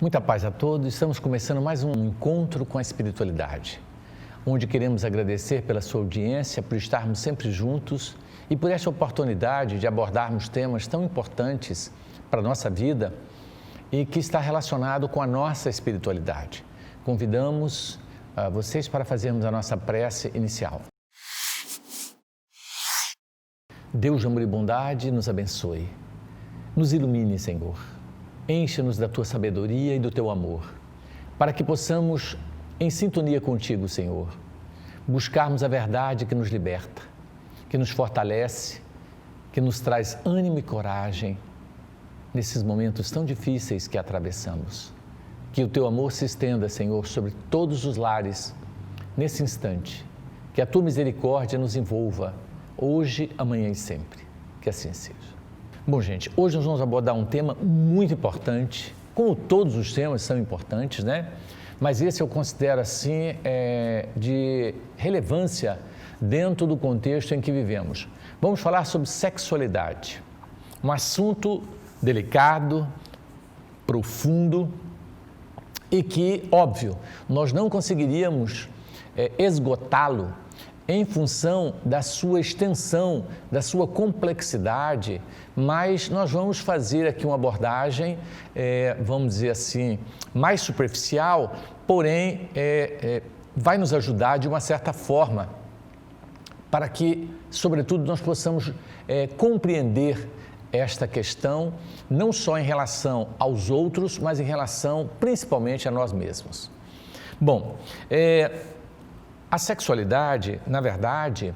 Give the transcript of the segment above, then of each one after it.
Muita paz a todos. Estamos começando mais um encontro com a espiritualidade, onde queremos agradecer pela sua audiência, por estarmos sempre juntos e por esta oportunidade de abordarmos temas tão importantes para a nossa vida e que está relacionado com a nossa espiritualidade. Convidamos vocês para fazermos a nossa prece inicial. Deus de amor e bondade, nos abençoe. Nos ilumine, Senhor. Encha-nos da Tua sabedoria e do Teu amor, para que possamos, em sintonia contigo, Senhor, buscarmos a verdade que nos liberta, que nos fortalece, que nos traz ânimo e coragem nesses momentos tão difíceis que atravessamos. Que o Teu amor se estenda, Senhor, sobre todos os lares, nesse instante. Que a Tua misericórdia nos envolva, hoje, amanhã e sempre. Que assim seja. Bom, gente, hoje nós vamos abordar um tema muito importante, como todos os temas são importantes, né? Mas esse eu considero, assim, de relevância dentro do contexto em que vivemos. Vamos falar sobre sexualidade, um assunto delicado, profundo e que, óbvio, nós não conseguiríamos esgotá-lo em função da sua extensão, da sua complexidade, mas nós vamos fazer aqui uma abordagem, vamos dizer assim, mais superficial, porém vai nos ajudar de uma certa forma para que, sobretudo, nós possamos compreender esta questão, não só em relação aos outros, mas em relação principalmente a nós mesmos. Bom, a sexualidade, na verdade,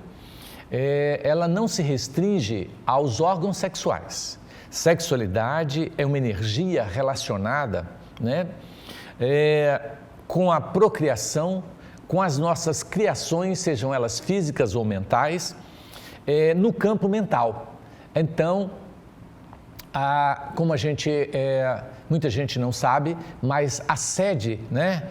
ela não se restringe aos órgãos sexuais. Sexualidade é uma energia relacionada, né, com a procriação, com as nossas criações, sejam elas físicas ou mentais, no campo mental. Então, como muita gente não sabe, mas a sede, né,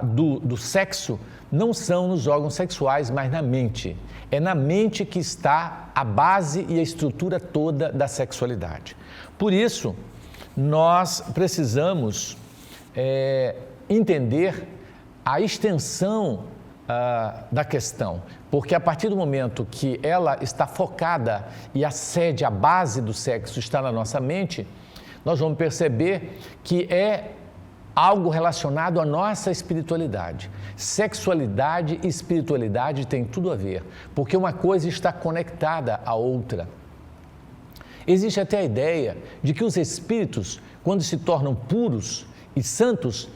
do sexo não são nos órgãos sexuais, mas na mente. É na mente que está a base e a estrutura toda da sexualidade. Por isso, nós precisamos entender a extensão da questão, porque a partir do momento que ela está focada e a sede, a base do sexo está na nossa mente, nós vamos perceber que é algo relacionado à nossa espiritualidade. Sexualidade e espiritualidade têm tudo a ver, porque uma coisa está conectada à outra. Existe até a ideia de que os espíritos, quando se tornam puros e santos,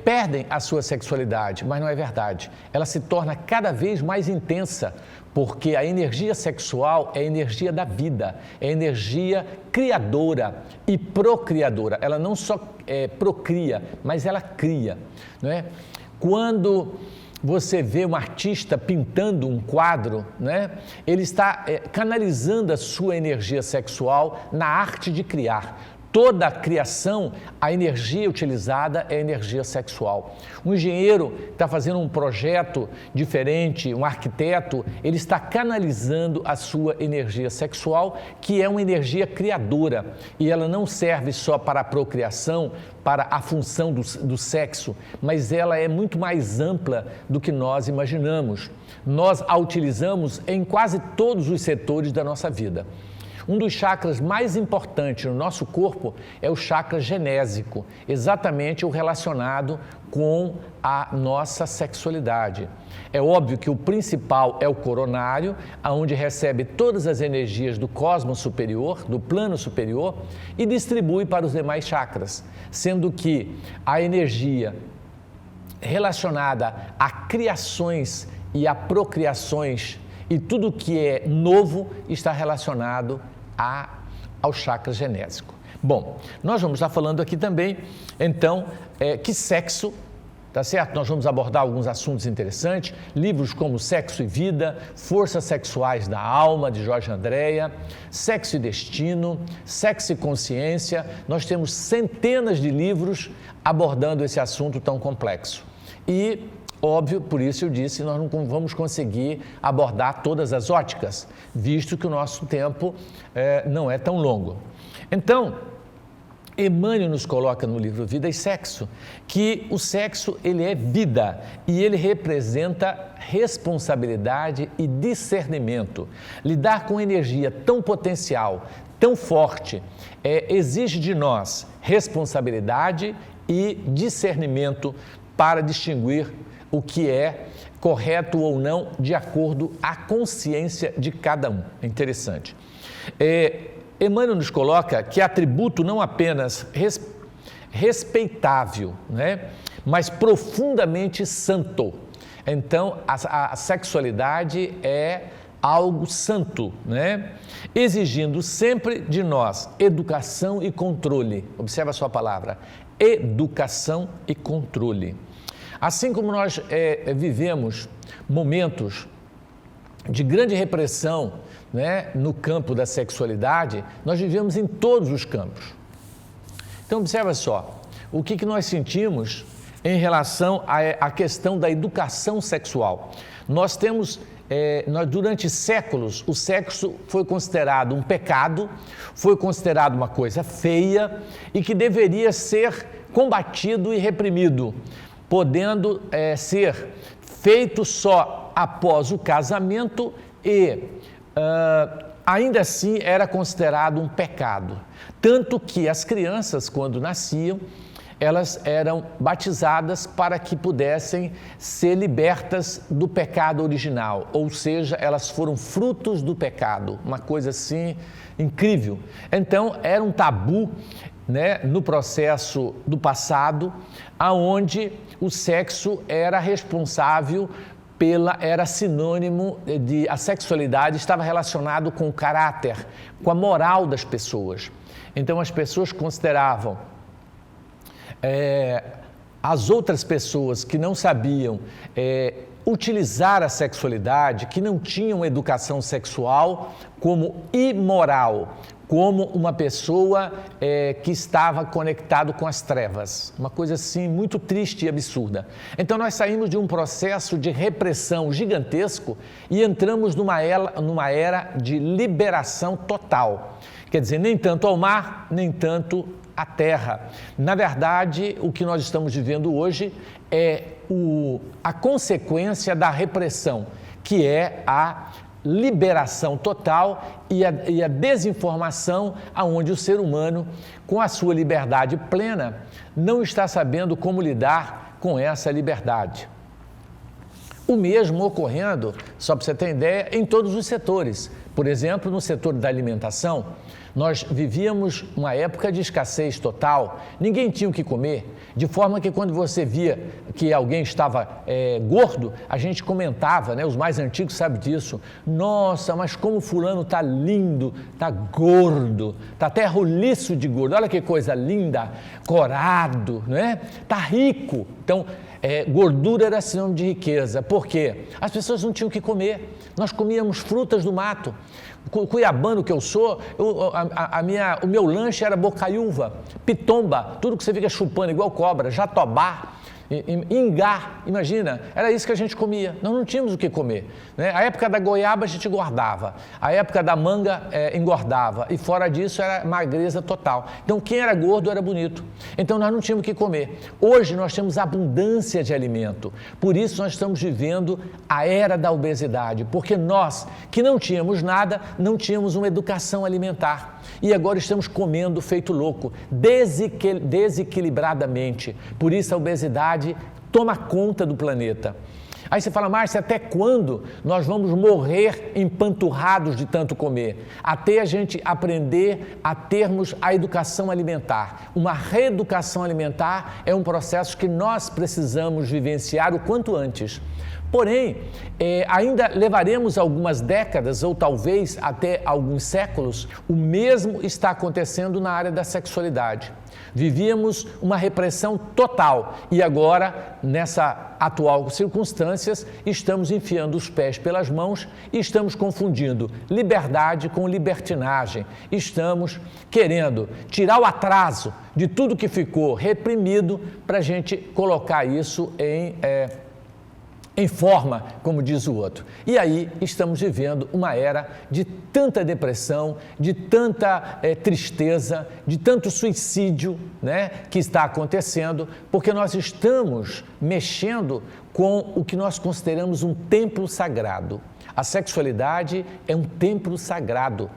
perdem a sua sexualidade, mas não é verdade. Ela se torna cada vez mais intensa, porque a energia sexual é a energia da vida, é a energia criadora e procriadora. Ela não só procria, mas ela cria, não é? Quando você vê um artista pintando um quadro, né, ele está canalizando a sua energia sexual na arte de criar. Toda a criação, a energia utilizada é a energia sexual. Um engenheiro está fazendo um projeto diferente, um arquiteto, ele está canalizando a sua energia sexual, que é uma energia criadora. E ela não serve só para a procriação, para a função do sexo, mas ela é muito mais ampla do que nós imaginamos. Nós a utilizamos em quase todos os setores da nossa vida. Um dos chakras mais importantes no nosso corpo é o chakra genésico, exatamente o relacionado com a nossa sexualidade. É óbvio que o principal é o coronário, onde recebe todas as energias do cosmos superior, do plano superior, e distribui para os demais chakras, sendo que a energia relacionada a criações e a procriações e tudo que é novo está relacionado ao chakra genésico. Bom, nós vamos estar falando aqui também, então, que sexo, tá certo? Nós vamos abordar alguns assuntos interessantes, livros como Sexo e Vida, Forças Sexuais da Alma, de Jorge Andréa, Sexo e Destino, Sexo e Consciência. Nós temos centenas de livros abordando esse assunto tão complexo. E óbvio, por isso eu disse, nós não vamos conseguir abordar todas as óticas, visto que o nosso tempo não é tão longo. Então, Emmanuel nos coloca no livro Vida e Sexo que o sexo ele é vida e ele representa responsabilidade e discernimento. Lidar com energia tão potencial, tão forte, exige de nós responsabilidade e discernimento para distinguir o que é correto ou não de acordo à consciência de cada um. É interessante. Emmanuel nos coloca que atributo não apenas respeitável, né, mas profundamente santo. Então, a sexualidade é algo santo, né? Exigindo sempre de nós educação e controle. Observa a sua palavra, educação e controle. Assim como nós vivemos momentos de grande repressão, né, no campo da sexualidade, nós vivemos em todos os campos. Então, observa só, o que nós sentimos em relação à questão da educação sexual. Nós temos, durante séculos, o sexo foi considerado um pecado, foi considerado uma coisa feia e que deveria ser combatido e reprimido, podendo ser feito só após o casamento e ainda assim era considerado um pecado. Tanto que as crianças, quando nasciam, elas eram batizadas para que pudessem ser libertas do pecado original, ou seja, elas foram frutos do pecado, uma coisa assim incrível. Então, era um tabu, né, no processo do passado, aonde o sexo era responsável era sinônimo de a sexualidade estava relacionado com o caráter, com a moral das pessoas. Então as pessoas consideravam as outras pessoas que não sabiam utilizar a sexualidade, que não tinham educação sexual, como imoral, como uma pessoa que estava conectado com as trevas, uma coisa assim muito triste e absurda. Então nós saímos de um processo de repressão gigantesco e entramos numa era de liberação total, quer dizer, nem tanto ao mar, nem tanto à terra. Na verdade, o que nós estamos vivendo hoje é a consequência da repressão, que é a liberação total e a desinformação, aonde o ser humano, com a sua liberdade plena, não está sabendo como lidar com essa liberdade. O mesmo ocorrendo, só para você ter ideia, em todos os setores. Por exemplo, no setor da alimentação, nós vivíamos uma época de escassez total, ninguém tinha o que comer, de forma que quando você via que alguém estava gordo, a gente comentava, né, os mais antigos sabem disso, nossa, mas como fulano está lindo, está gordo, está até roliço de gordo, olha que coisa linda, corado, né? Está rico. Então, gordura era sinônimo de riqueza, por quê? As pessoas não tinham o que comer, nós comíamos frutas do mato. Cuiabano que eu sou, o meu lanche era bocaiúva, pitomba, tudo que você fica chupando igual cobra, jatobá, ingá, imagina, era isso que a gente comia, nós não tínhamos o que comer, né? A época da goiaba a gente engordava, a época da manga engordava e fora disso era magreza total. Então quem era gordo era bonito, então nós não tínhamos o que comer. Hoje nós temos abundância de alimento, por isso nós estamos vivendo a era da obesidade, porque nós que não tínhamos nada, não tínhamos uma educação alimentar e agora estamos comendo feito louco, desequilibradamente, por isso a obesidade toma conta do planeta. Aí você fala, Márcia, até quando nós vamos morrer empanturrados de tanto comer? Até a gente aprender a termos a educação alimentar. Uma reeducação alimentar é um processo que nós precisamos vivenciar o quanto antes. Porém, ainda levaremos algumas décadas ou talvez até alguns séculos, o mesmo está acontecendo na área da sexualidade. Vivíamos uma repressão total e agora, nessa atual circunstâncias, estamos enfiando os pés pelas mãos e estamos confundindo liberdade com libertinagem. Estamos querendo tirar o atraso de tudo que ficou reprimido para a gente colocar isso em forma, como diz o outro. E aí estamos vivendo uma era de tanta depressão, de tanta tristeza, de tanto suicídio, né, que está acontecendo, porque nós estamos mexendo com o que nós consideramos um templo sagrado. A sexualidade é um templo sagrado,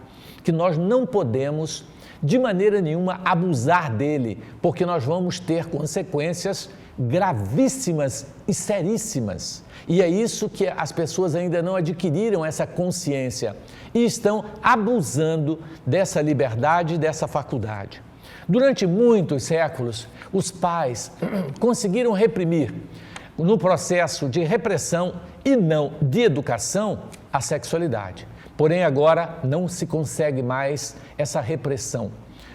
que nós não podemos, de maneira nenhuma, abusar dele, porque nós vamos ter consequências gravíssimas e seríssimas. E é isso que as pessoas ainda não adquiriram essa consciência e estão abusando dessa liberdade, dessa faculdade. Durante muitos séculos, os pais conseguiram reprimir, no processo de repressão e não de educação, a sexualidade. Porém, agora não se consegue mais essa repressão.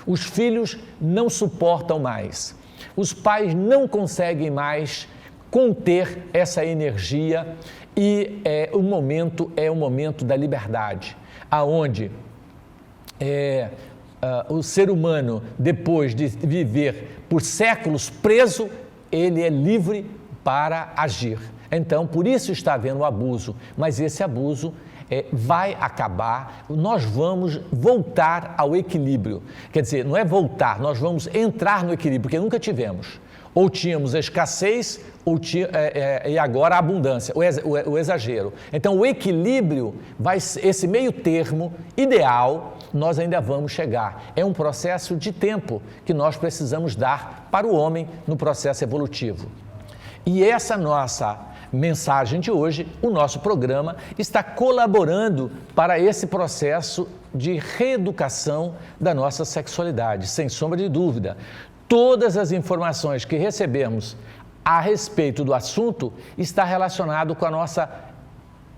Os filhos não suportam mais. Os pais não conseguem mais conter essa energia e o momento é o momento da liberdade, aonde o ser humano, depois de viver por séculos preso, ele é livre para agir. Então, por isso está havendo o abuso, mas esse abuso vai acabar, nós vamos voltar ao equilíbrio. Quer dizer, não é voltar, nós vamos entrar no equilíbrio, porque nunca tivemos. Ou tínhamos a escassez, e agora a abundância, o exagero. Então, o equilíbrio, esse meio termo ideal, nós ainda vamos chegar. É um processo de tempo que nós precisamos dar para o homem no processo evolutivo. E essa nossa mensagem de hoje, o nosso programa, está colaborando para esse processo de reeducação da nossa sexualidade, sem sombra de dúvida. Todas as informações que recebemos a respeito do assunto está relacionado com a nossa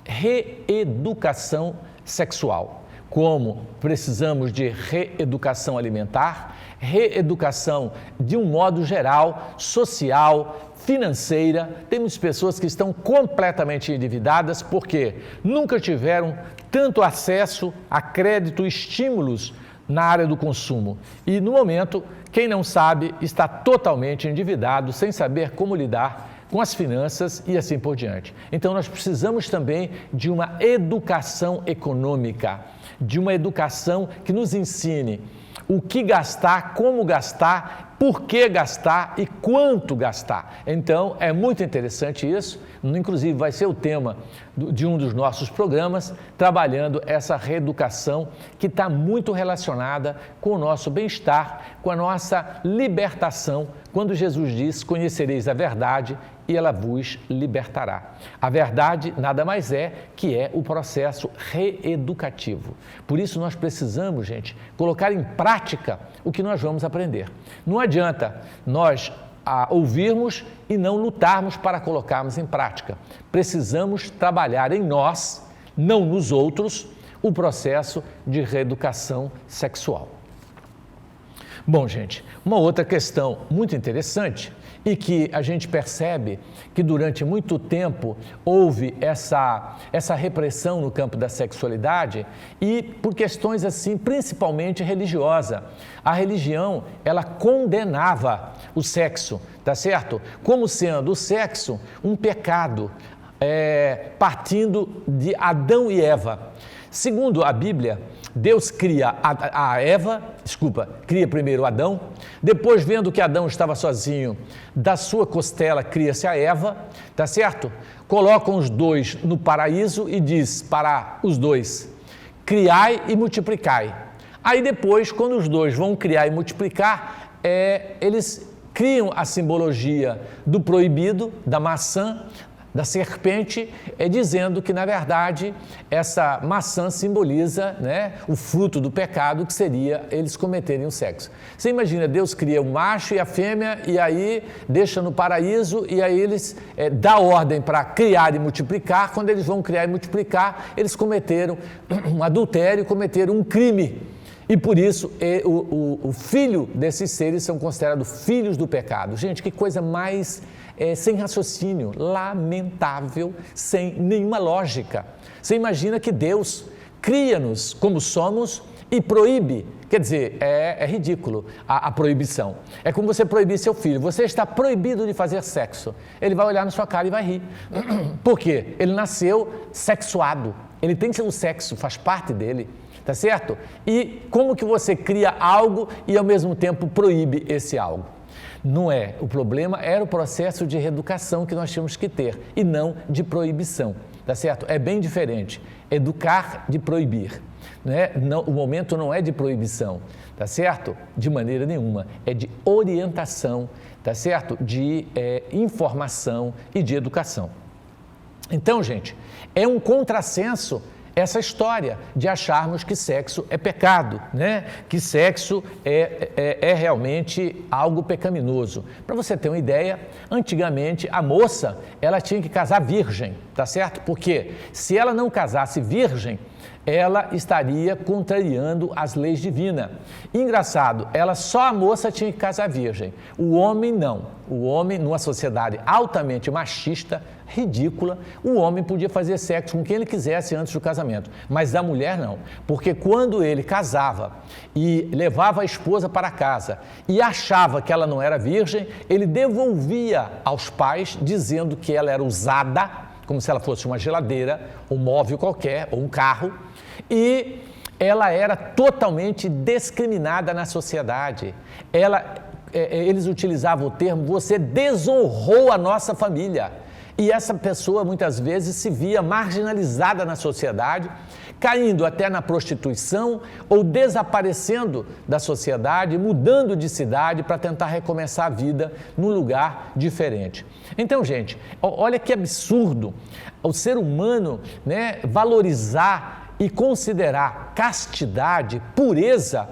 reeducação sexual. Como precisamos de reeducação alimentar, reeducação de um modo geral, social, financeira. Temos pessoas que estão completamente endividadas porque nunca tiveram tanto acesso a crédito e estímulos na área do consumo. E no momento, quem não sabe está totalmente endividado, sem saber como lidar com as finanças e assim por diante. Então, nós precisamos também de uma educação econômica, de uma educação que nos ensine o que gastar, como gastar, por que gastar e quanto gastar. Então, é muito interessante isso, inclusive vai ser o tema de um dos nossos programas, trabalhando essa reeducação que está muito relacionada com o nosso bem-estar, com a nossa libertação, quando Jesus diz: conhecereis a verdade e ela vos libertará. A verdade nada mais é que é o processo reeducativo. Por isso nós precisamos, gente, colocar em prática o que nós vamos aprender. Não adianta nós ouvirmos e não lutarmos para colocarmos em prática. Precisamos trabalhar em nós, não nos outros, o processo de reeducação sexual. Bom, gente, uma outra questão muito interessante e que a gente percebe que durante muito tempo houve essa repressão no campo da sexualidade e por questões assim, principalmente religiosa. A religião, ela condenava o sexo, tá certo? Como sendo o sexo um pecado, partindo de Adão e Eva. Segundo a Bíblia, Deus cria cria primeiro Adão, depois vendo que Adão estava sozinho, da sua costela cria-se a Eva, tá certo? Colocam os dois no paraíso e diz para os dois: criai e multiplicai. Aí depois, quando os dois vão criar e multiplicar, eles criam a simbologia do proibido, da maçã, da serpente, dizendo que, na verdade, essa maçã simboliza, né, o fruto do pecado, que seria eles cometerem o sexo. Você imagina, Deus cria o macho e a fêmea e aí deixa no paraíso e aí eles dá ordem para criar e multiplicar. Quando eles vão criar e multiplicar, eles cometeram um adultério, cometeram um crime. E por isso, o filho desses seres são considerados filhos do pecado. Gente, que coisa mais sem raciocínio, lamentável, sem nenhuma lógica. Você imagina que Deus cria-nos como somos e proíbe Quer dizer, é ridículo a proibição. É como você proibir seu filho. Você está proibido de fazer sexo. Ele vai olhar na sua cara e vai rir. Por quê? Ele nasceu sexuado. Ele tem o sexo, faz parte dele. Tá certo? E como que você cria algo e ao mesmo tempo proíbe esse algo? Não é. O problema era o processo de reeducação que nós tínhamos que ter e não de proibição. Tá certo? É bem diferente. Educar de proibir. Né? Não, o momento não é de proibição, tá certo? De maneira nenhuma, é de orientação, tá certo? De informação e de educação. Então, gente, é um contrassenso essa história de acharmos que sexo é pecado, né? Que sexo é realmente algo pecaminoso. Para você ter uma ideia, antigamente a moça, ela tinha que casar virgem, tá certo? Porque se ela não casasse virgem, ela estaria contrariando as leis divinas. Engraçado, só a moça tinha que casar virgem, o homem não. O homem, numa sociedade altamente machista, ridícula, o homem podia fazer sexo com quem ele quisesse antes do casamento, mas a mulher não, porque quando ele casava e levava a esposa para casa e achava que ela não era virgem, ele devolvia aos pais dizendo que ela era usada, como se ela fosse uma geladeira, um móvel qualquer, ou um carro, e ela era totalmente discriminada na sociedade. Eles utilizavam o termo, você desonrou a nossa família. E essa pessoa muitas vezes se via marginalizada na sociedade, caindo até na prostituição ou desaparecendo da sociedade, mudando de cidade para tentar recomeçar a vida num lugar diferente. Então, gente, olha que absurdo o ser humano, né, valorizar e considerar castidade, pureza,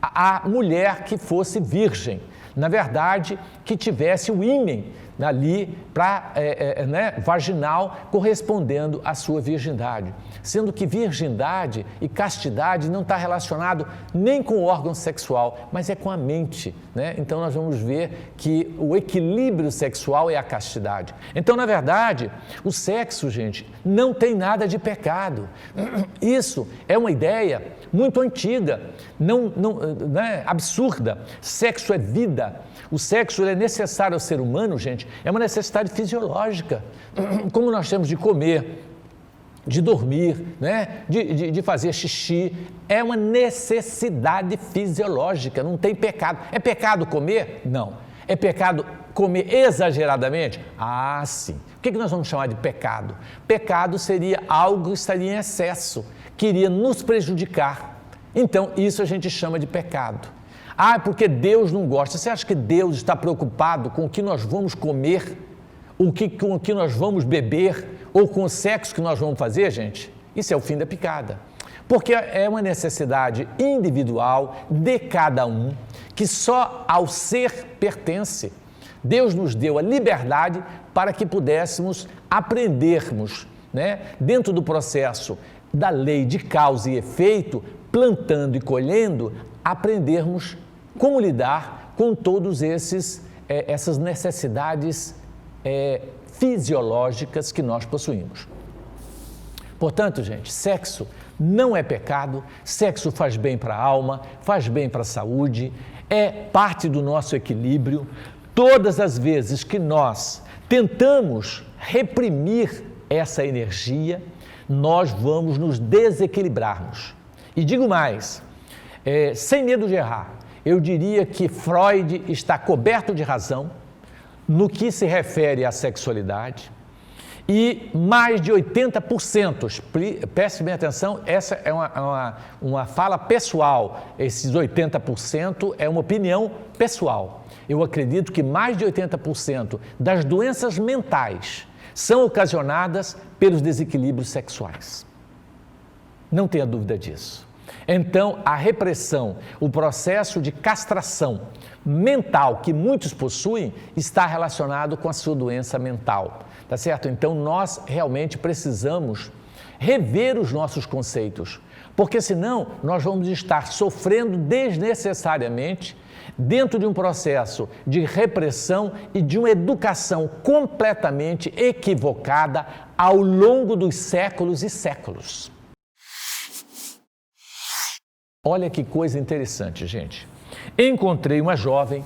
a mulher que fosse virgem. Na verdade, que tivesse o ímen ali vaginal correspondendo à sua virgindade. Sendo que virgindade e castidade não está relacionado nem com o órgão sexual, mas é com a mente, né? Então nós vamos ver que o equilíbrio sexual é a castidade. Então, na verdade, o sexo, gente, não tem nada de pecado. Isso é uma ideia muito antiga, absurda. Sexo é vida. O sexo é necessário ao ser humano, gente, é uma necessidade fisiológica. Como nós temos de comer, de dormir, né? de fazer xixi, é uma necessidade fisiológica, não tem pecado. É pecado comer? Não. É pecado comer exageradamente? Ah, sim. O que nós vamos chamar de pecado? Pecado seria algo que estaria em excesso, que iria nos prejudicar. Então, isso a gente chama de pecado. Ah, porque Deus não gosta. Você acha que Deus está preocupado com o que nós vamos comer, com o que nós vamos beber, ou com o sexo que nós vamos fazer, gente? Isso é o fim da picada. Porque é uma necessidade individual de cada um, que só ao ser pertence. Deus nos deu a liberdade para que pudéssemos aprendermos, né, dentro do processo da lei de causa e efeito, plantando e colhendo, aprendermos como lidar com todos essas necessidades fisiológicas que nós possuímos. Portanto, gente, sexo não é pecado, sexo faz bem para a alma, faz bem para a saúde, é parte do nosso equilíbrio. Todas as vezes que nós tentamos reprimir essa energia, nós vamos nos desequilibrarmos. E digo mais, sem medo de errar, eu diria que Freud está coberto de razão no que se refere à sexualidade e mais de 80%, preste bem atenção, essa é uma fala pessoal, esses 80% é uma opinião pessoal. Eu acredito que mais de 80% das doenças mentais são ocasionadas pelos desequilíbrios sexuais. Não tenha dúvida disso. Então, a repressão, o processo de castração mental que muitos possuem está relacionado com a sua doença mental, tá certo? Então, nós realmente precisamos rever os nossos conceitos, porque senão nós vamos estar sofrendo desnecessariamente dentro de um processo de repressão e de uma educação completamente equivocada ao longo dos séculos e séculos. Olha que coisa interessante, gente. Encontrei uma jovem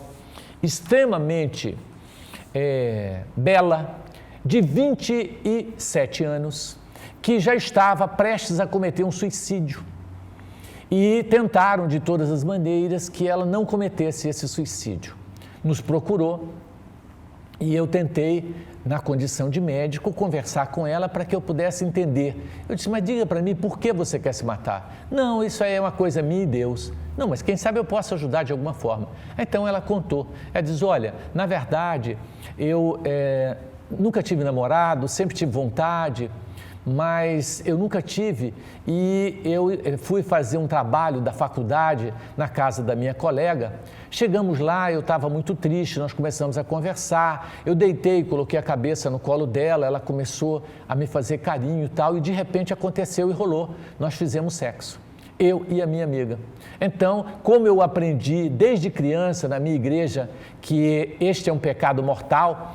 extremamente bela, de 27 anos, que já estava prestes a cometer um suicídio. E tentaram de todas as maneiras que ela não cometesse esse suicídio. Nos procurou e eu tentei, na condição de médico, conversar com ela para que eu pudesse entender. Eu disse, mas diga para mim, por que você quer se matar? Não, isso aí é uma coisa minha e Deus. Não, mas quem sabe eu posso ajudar de alguma forma. Então ela contou. Ela diz, olha, na verdade, eu nunca tive namorado, sempre tive vontade, mas eu nunca tive, e eu fui fazer um trabalho da faculdade na casa da minha colega. Chegamos lá, eu estava muito triste, nós começamos a conversar, eu deitei, coloquei a cabeça no colo dela, ela começou a me fazer carinho e tal, e de repente aconteceu e rolou, nós fizemos sexo, eu e a minha amiga. Então, como eu aprendi desde criança na minha igreja que este é um pecado mortal,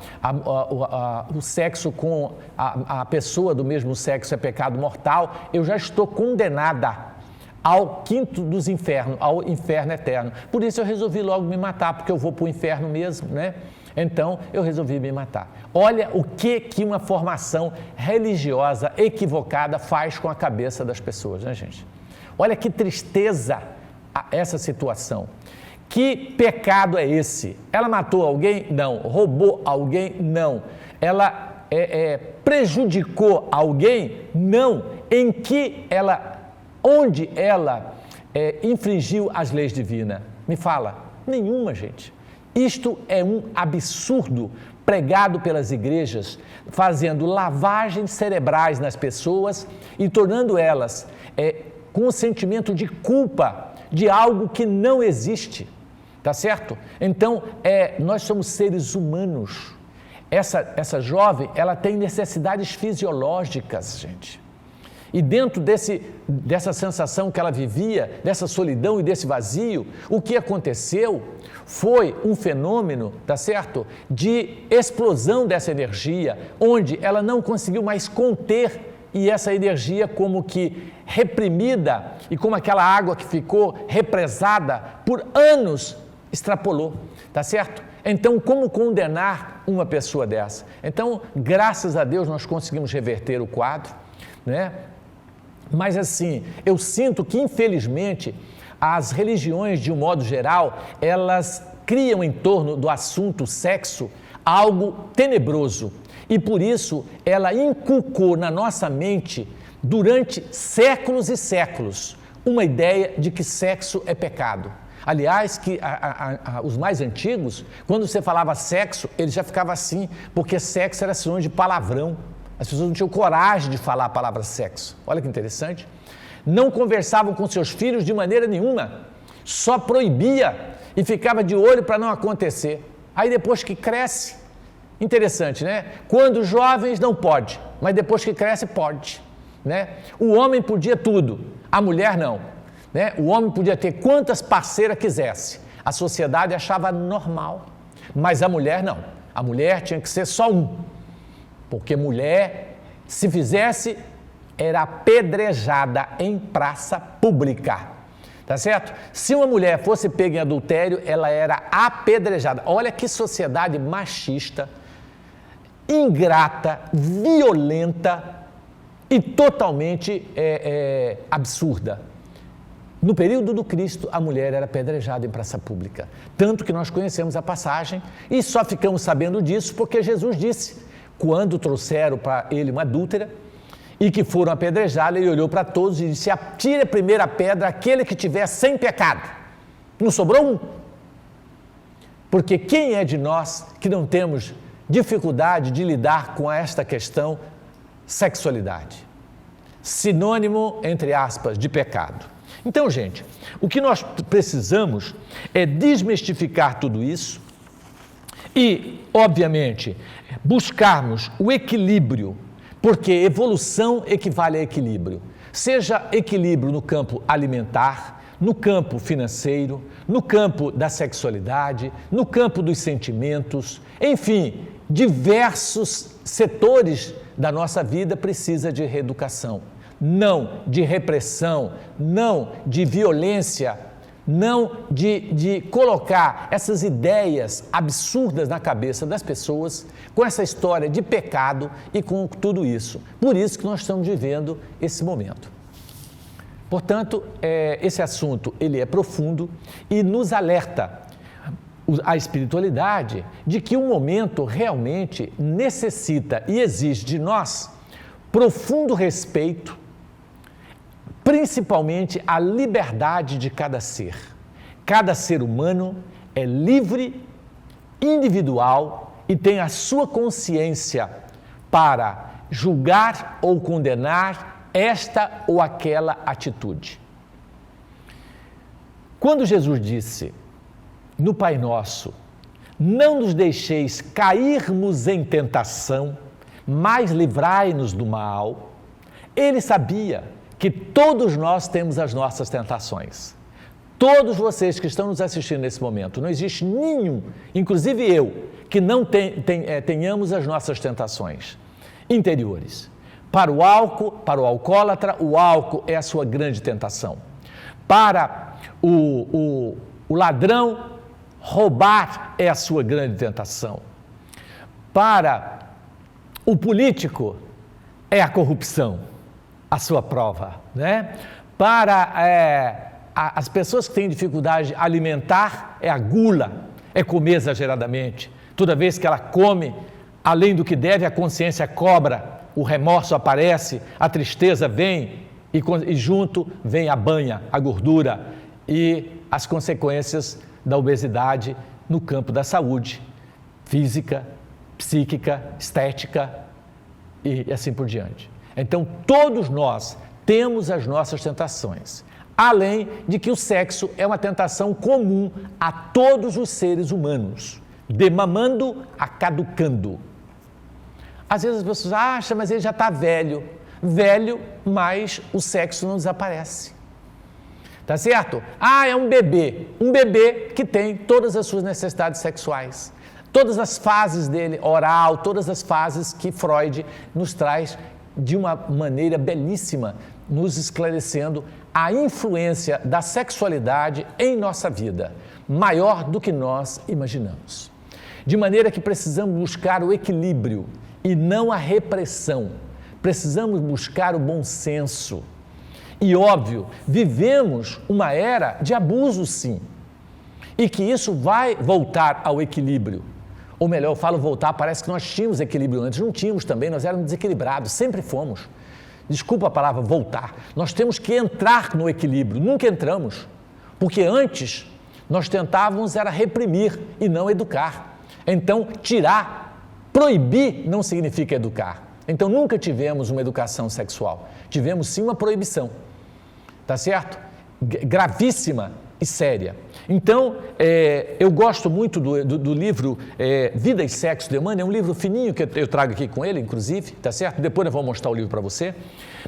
o sexo com a pessoa do mesmo sexo é pecado mortal, eu já estou condenada ao quinto dos infernos, ao inferno eterno. Por isso eu resolvi logo me matar, porque eu vou para o inferno mesmo, né? Então, eu resolvi me matar. Olha o que uma formação religiosa equivocada faz com a cabeça das pessoas, né, gente? Olha que tristeza essa situação. Que pecado é esse? Ela matou alguém? Não. Roubou alguém? Não. Ela prejudicou alguém? Não. Onde ela infringiu as leis divinas? Me fala. Nenhuma, gente. Isto é um absurdo pregado pelas igrejas, fazendo lavagens cerebrais nas pessoas e tornando elas com um sentimento de culpa de algo que não existe, tá certo? Então, nós somos seres humanos. Essa jovem, ela tem necessidades fisiológicas, gente. E dentro dessa sensação que ela vivia, dessa solidão e desse vazio, o que aconteceu foi um fenômeno, tá certo? De explosão dessa energia, onde ela não conseguiu mais conter, e essa energia como que reprimida e como aquela água que ficou represada por anos extrapolou, tá certo? Então, como condenar uma pessoa dessa? Então, graças a Deus nós conseguimos reverter o quadro, né? Mas assim, eu sinto que infelizmente as religiões de um modo geral, elas criam em torno do assunto sexo algo tenebroso. E por isso, ela inculcou na nossa mente, durante séculos e séculos, uma ideia de que sexo é pecado. Aliás, que os mais antigos, quando você falava sexo, eles já ficavam assim, porque sexo era sinônimo de palavrão. As pessoas não tinham coragem de falar a palavra sexo. Olha que interessante. Não conversavam com seus filhos de maneira nenhuma, só proibia e ficava de olho para não acontecer. Aí depois que cresce, interessante, né? Quando jovens não pode, mas depois que cresce pode, né? O homem podia tudo, a mulher não, né? O homem podia ter quantas parceiras quisesse, a sociedade achava normal, mas a mulher não, a mulher tinha que ser só um, porque mulher, se fizesse, era apedrejada em praça pública. Tá certo? Se uma mulher fosse pega em adultério, ela era apedrejada. Olha que sociedade machista, ingrata, violenta e totalmente absurda. No período do Cristo, a mulher era apedrejada em praça pública. Tanto que nós conhecemos a passagem e só ficamos sabendo disso porque Jesus disse, quando trouxeram para ele uma adúltera, e que foram apedrejados, ele olhou para todos e disse, atire a primeira pedra aquele que tiver sem pecado. Não sobrou um. Porque quem é de nós que não temos dificuldade de lidar com esta questão sexualidade? Sinônimo, entre aspas, de pecado. Então, gente, o que nós precisamos é desmistificar tudo isso e, obviamente, buscarmos o equilíbrio, porque evolução equivale a equilíbrio. Seja equilíbrio no campo alimentar, no campo financeiro, no campo da sexualidade, no campo dos sentimentos, enfim, diversos setores da nossa vida precisa de reeducação. não de repressão, não de violência, não de colocar essas ideias absurdas na cabeça das pessoas com essa história de pecado e com tudo isso. Por isso que nós estamos vivendo esse momento. Portanto, esse assunto ele é profundo e nos alerta a espiritualidade de que o momento realmente necessita e exige de nós profundo respeito, principalmente a liberdade de cada ser. Cada ser humano é livre, individual e tem a sua consciência para julgar ou condenar esta ou aquela atitude. Quando Jesus disse no Pai Nosso, não nos deixeis cairmos em tentação, mas livrai-nos do mal, ele sabia que todos nós temos as nossas tentações. Todos vocês que estão nos assistindo nesse momento, não existe nenhum, inclusive eu, que não tenhamos as nossas tentações interiores. Para o álcool, para o alcoólatra, o álcool é a sua grande tentação. Para o ladrão, roubar é a sua grande tentação. Para o político, é a corrupção, a sua prova, né? Para as pessoas que têm dificuldade alimentar, é a gula, é comer exageradamente. Toda vez que ela come, além do que deve, a consciência cobra, o remorso aparece, a tristeza vem e junto vem a banha, a gordura e as consequências da obesidade no campo da saúde física, psíquica, estética e assim por diante. Então, todos nós temos as nossas tentações, além de que o sexo é uma tentação comum a todos os seres humanos, de mamando a caducando. Às vezes as pessoas acham, mas ele já está velho. Velho, mas o sexo não desaparece. Tá certo? é um bebê que tem todas as suas necessidades sexuais, todas as fases dele, oral, todas as fases que Freud nos traz de uma maneira belíssima, nos esclarecendo a influência da sexualidade em nossa vida, maior do que nós imaginamos. De maneira que precisamos buscar o equilíbrio e não a repressão. Precisamos buscar o bom senso. E, óbvio, vivemos uma era de abuso, sim, e que isso vai voltar ao equilíbrio. Ou melhor, eu falo voltar, parece que nós tínhamos equilíbrio antes, não tínhamos também, nós éramos desequilibrados, sempre fomos. Desculpa a palavra voltar, nós temos que entrar no equilíbrio, nunca entramos, porque antes nós tentávamos era reprimir e não educar. Então, proibir não significa educar. Então, nunca tivemos uma educação sexual, tivemos sim uma proibição, tá certo? Gravíssima e séria. Então, eu gosto muito do livro Vida e Sexo de Emmanuel, é um livro fininho que eu trago aqui com ele, inclusive, tá certo? Depois eu vou mostrar o livro para você,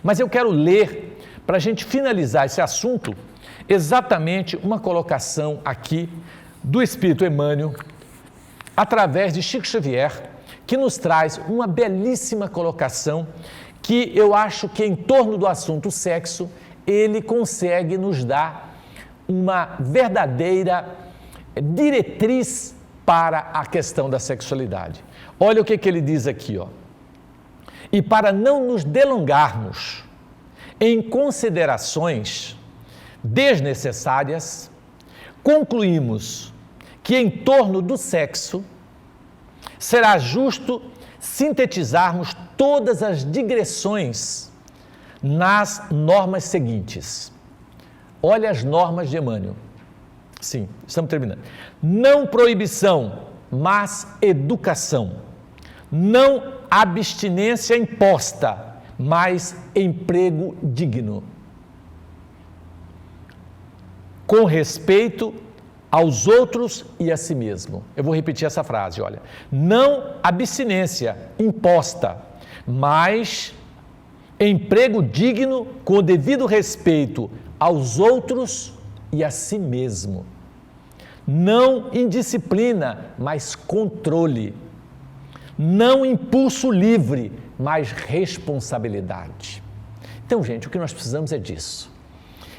mas eu quero ler, para a gente finalizar esse assunto, exatamente uma colocação aqui do Espírito Emmanuel, através de Chico Xavier, que nos traz uma belíssima colocação que eu acho que em torno do assunto sexo, ele consegue nos dar uma verdadeira diretriz para a questão da sexualidade. Olha o que ele diz aqui, ó. E para não nos delongarmos em considerações desnecessárias, concluímos que em torno do sexo será justo sintetizarmos todas as digressões nas normas seguintes. Olha as normas de Emmanuel. Sim, estamos terminando. Não proibição, mas educação. Não abstinência imposta, mas emprego digno. Com respeito aos outros e a si mesmo. Eu vou repetir essa frase, olha. Não abstinência imposta, mas emprego digno com o devido respeito aos outros e a si mesmo. Não indisciplina, mas controle. Não impulso livre, mas responsabilidade. Então, gente, o que nós precisamos é disso.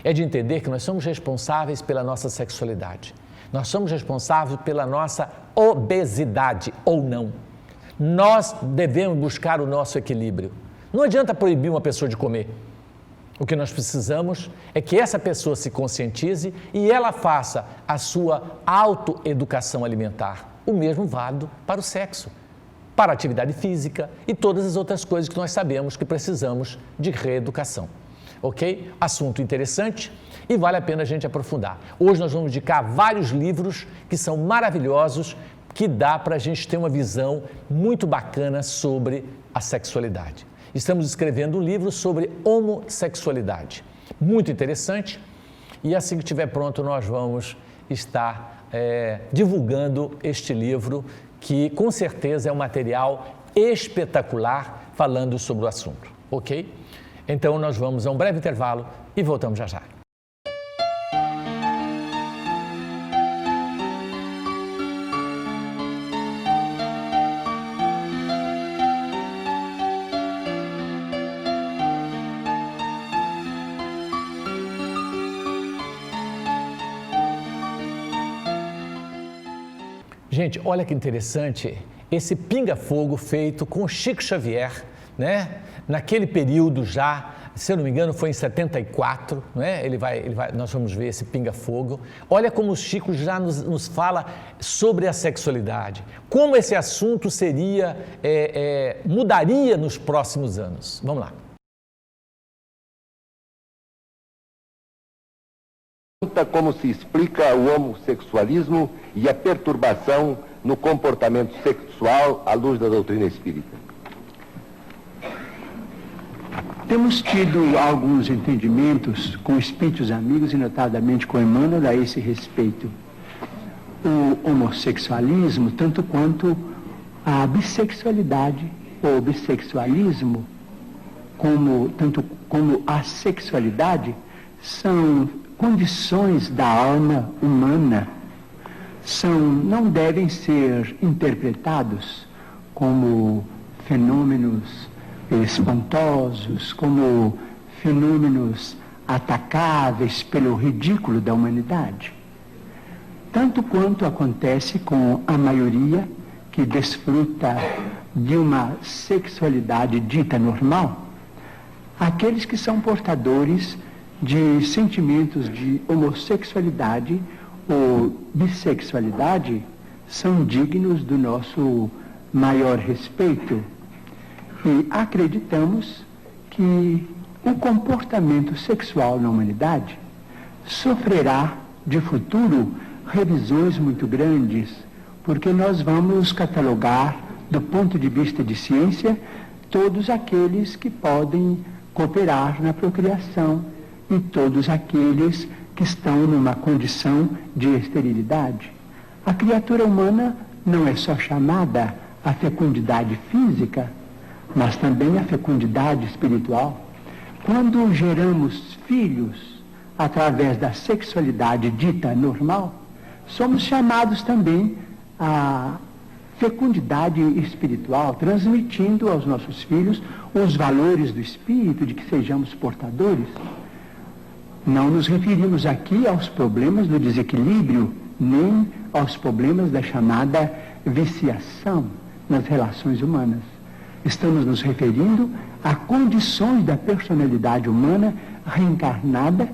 É de entender que nós somos responsáveis pela nossa sexualidade. Nós somos responsáveis pela nossa obesidade ou não. Nós devemos buscar o nosso equilíbrio. Não adianta proibir uma pessoa de comer. O que nós precisamos é que essa pessoa se conscientize e ela faça a sua autoeducação alimentar. O mesmo válido para o sexo, para a atividade física e todas as outras coisas que nós sabemos que precisamos de reeducação. Ok? Assunto interessante e vale a pena a gente aprofundar. Hoje nós vamos indicar vários livros que são maravilhosos, que dá para a gente ter uma visão muito bacana sobre a sexualidade. Estamos escrevendo um livro sobre homossexualidade, muito interessante, e assim que estiver pronto nós vamos estar divulgando este livro, que com certeza é um material espetacular falando sobre o assunto, ok? Então nós vamos a um breve intervalo e voltamos já já. Gente, olha que interessante esse pinga-fogo feito com Chico Xavier, né? Naquele período já, se eu não me engano, foi em 74, né? Nós vamos ver esse pinga-fogo. Olha como o Chico já nos fala sobre a sexualidade, como esse assunto mudaria nos próximos anos. Vamos lá. Como se explica o homossexualismo e a perturbação no comportamento sexual à luz da doutrina espírita? Temos tido alguns entendimentos com espíritos amigos e notadamente com Emmanuel a esse respeito. O homossexualismo, tanto quanto a bissexualidade ou bissexualismo, tanto como a sexualidade, são condições da alma humana, não devem ser interpretados como fenômenos espantosos, como fenômenos atacáveis pelo ridículo da humanidade. Tanto quanto acontece com a maioria que desfruta de uma sexualidade dita normal, aqueles que são portadores de sentimentos de homossexualidade ou bissexualidade são dignos do nosso maior respeito. E acreditamos que o comportamento sexual na humanidade sofrerá de futuro revisões muito grandes, porque nós vamos catalogar, do ponto de vista de ciência, todos aqueles que podem cooperar na procriação e todos aqueles que estão numa condição de esterilidade. A criatura humana não é só chamada à fecundidade física, mas também à fecundidade espiritual. Quando geramos filhos através da sexualidade dita normal, somos chamados também à fecundidade espiritual, transmitindo aos nossos filhos os valores do espírito, de que sejamos portadores. Não nos referimos aqui aos problemas do desequilíbrio, nem aos problemas da chamada viciação nas relações humanas. Estamos nos referindo a condições da personalidade humana reencarnada,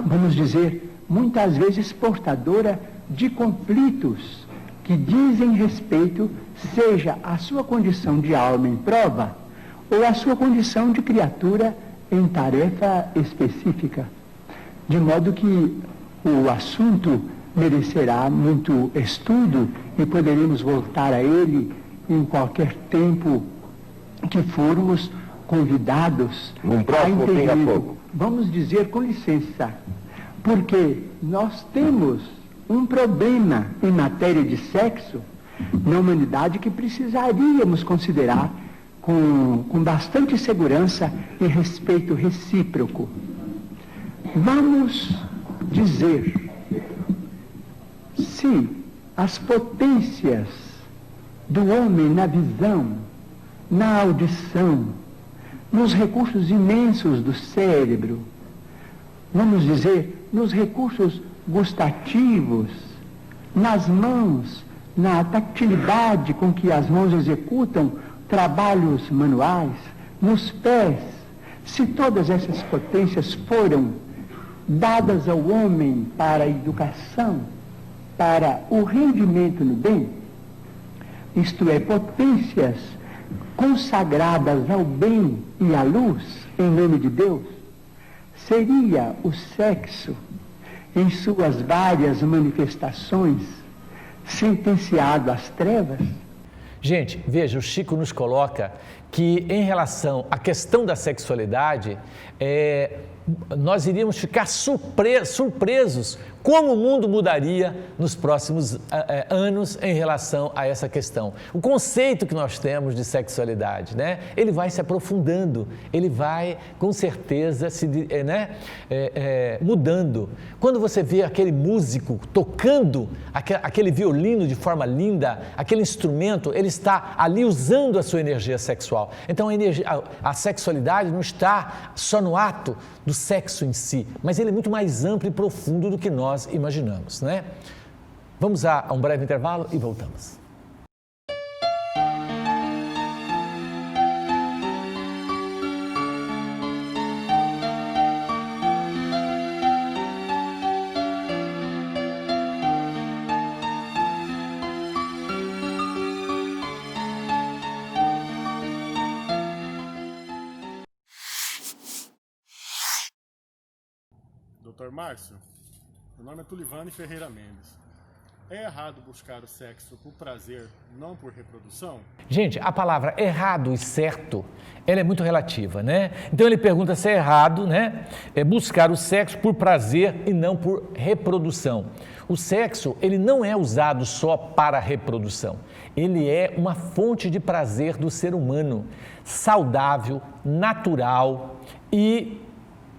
vamos dizer, muitas vezes portadora de conflitos que dizem respeito, seja a sua condição de alma em prova, ou a sua condição de criatura em tarefa específica, de modo que o assunto merecerá muito estudo e poderemos voltar a ele em qualquer tempo que formos convidados a entender. Vamos dizer com licença, porque nós temos um problema em matéria de sexo na humanidade que precisaríamos considerar com bastante segurança e respeito recíproco. Vamos dizer se as potências do homem na visão, na audição, nos recursos imensos do cérebro, vamos dizer, nos recursos gustativos, nas mãos, na tactilidade com que as mãos executam trabalhos manuais, nos pés. Se todas essas potências foram dadas ao homem para a educação, para o rendimento no bem, isto é, potências consagradas ao bem e à luz, em nome de Deus, seria o sexo, em suas várias manifestações, sentenciado às trevas? Gente, veja, o Chico nos coloca que em relação à questão da sexualidade, nós iríamos ficar surpresos como o mundo mudaria nos próximos anos em relação a essa questão. O conceito que nós temos de sexualidade, né? Ele vai se aprofundando, ele vai com certeza mudando. Quando você vê aquele músico tocando aquele violino de forma linda, aquele instrumento, ele está ali usando a sua energia sexual. Então a sexualidade não está só no ato do sexo em si, mas ele é muito mais amplo e profundo do que nós imaginamos, né? Vamos a um breve intervalo e voltamos. Dr. Márcio, meu nome é Tulivane Ferreira Mendes. É errado buscar o sexo por prazer, não por reprodução? Gente, a palavra errado e certo, ela é muito relativa, né? Então ele pergunta se é errado, né? Buscar o sexo por prazer e não por reprodução. O sexo, ele não é usado só para reprodução. Ele é uma fonte de prazer do ser humano, saudável, natural e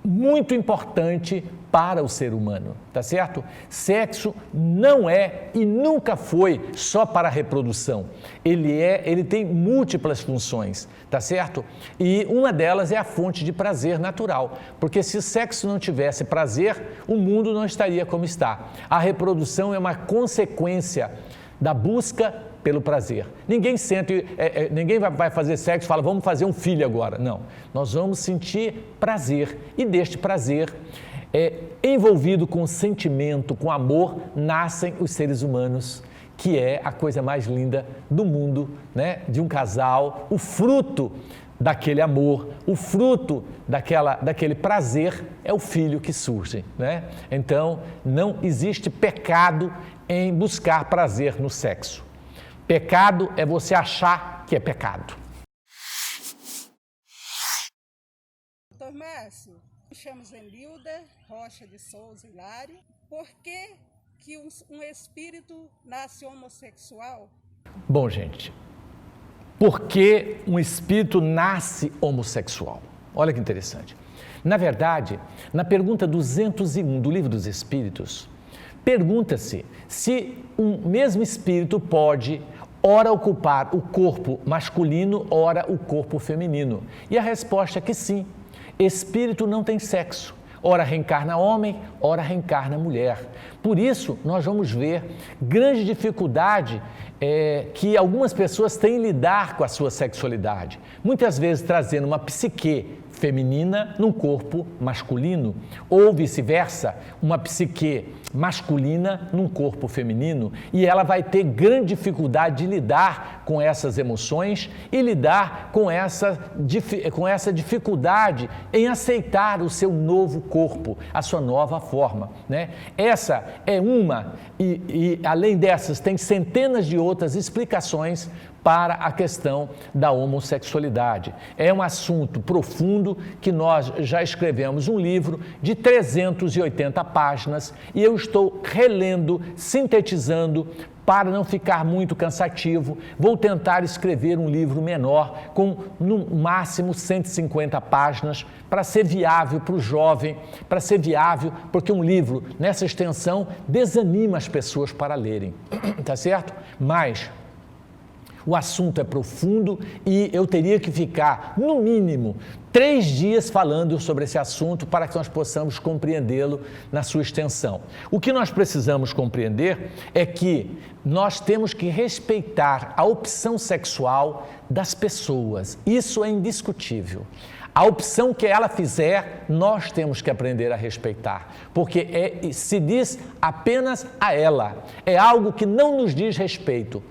muito importante para o ser humano, tá certo? Sexo não é e nunca foi só para a reprodução. Ele tem múltiplas funções, tá certo? E uma delas é a fonte de prazer natural, porque se o sexo não tivesse prazer, o mundo não estaria como está. A reprodução é uma consequência da busca pelo prazer. Ninguém vai fazer sexo e fala, vamos fazer um filho agora. Não, nós vamos sentir prazer e deste prazer, envolvido com sentimento, com amor, nascem os seres humanos, que é a coisa mais linda do mundo, né? De um casal, o fruto daquele amor, o fruto daquele prazer é o filho que surge, né? Então, não existe pecado em buscar prazer no sexo. Pecado é você achar que é pecado. Doutor Márcio, me chamo Zenilda Rocha de Souza Hilário. Por que um espírito nasce homossexual? Bom, gente, por que um espírito nasce homossexual? Olha que interessante. Na verdade, na pergunta 201 do Livro dos Espíritos, pergunta-se se um mesmo espírito pode ora ocupar o corpo masculino, ora o corpo feminino. E a resposta é que sim, espírito não tem sexo. Ora reencarna homem, ora reencarna mulher. Por isso, nós vamos ver grande dificuldade que algumas pessoas têm em lidar com a sua sexualidade. Muitas vezes trazendo uma psique feminina num corpo masculino, ou vice-versa, uma psique masculina num corpo feminino, e ela vai ter grande dificuldade de lidar com essas emoções e lidar com essa dificuldade em aceitar o seu novo corpo, a sua nova forma, né? Essa é uma, e além dessas, tem centenas de outras explicações para a questão da homossexualidade. É um assunto profundo que nós já escrevemos um livro de 380 páginas e eu estou relendo, sintetizando para não ficar muito cansativo. Vou tentar escrever um livro menor com no máximo 150 páginas para ser viável para o jovem, para ser viável, porque um livro nessa extensão desanima as pessoas para lerem, tá certo? Mas O assunto é profundo e eu teria que ficar, no mínimo, 3 dias falando sobre esse assunto para que nós possamos compreendê-lo na sua extensão. O que nós precisamos compreender é que nós temos que respeitar a opção sexual das pessoas. Isso é indiscutível. A opção que ela fizer, nós temos que aprender a respeitar, porque se diz apenas a ela. É algo que não nos diz respeito.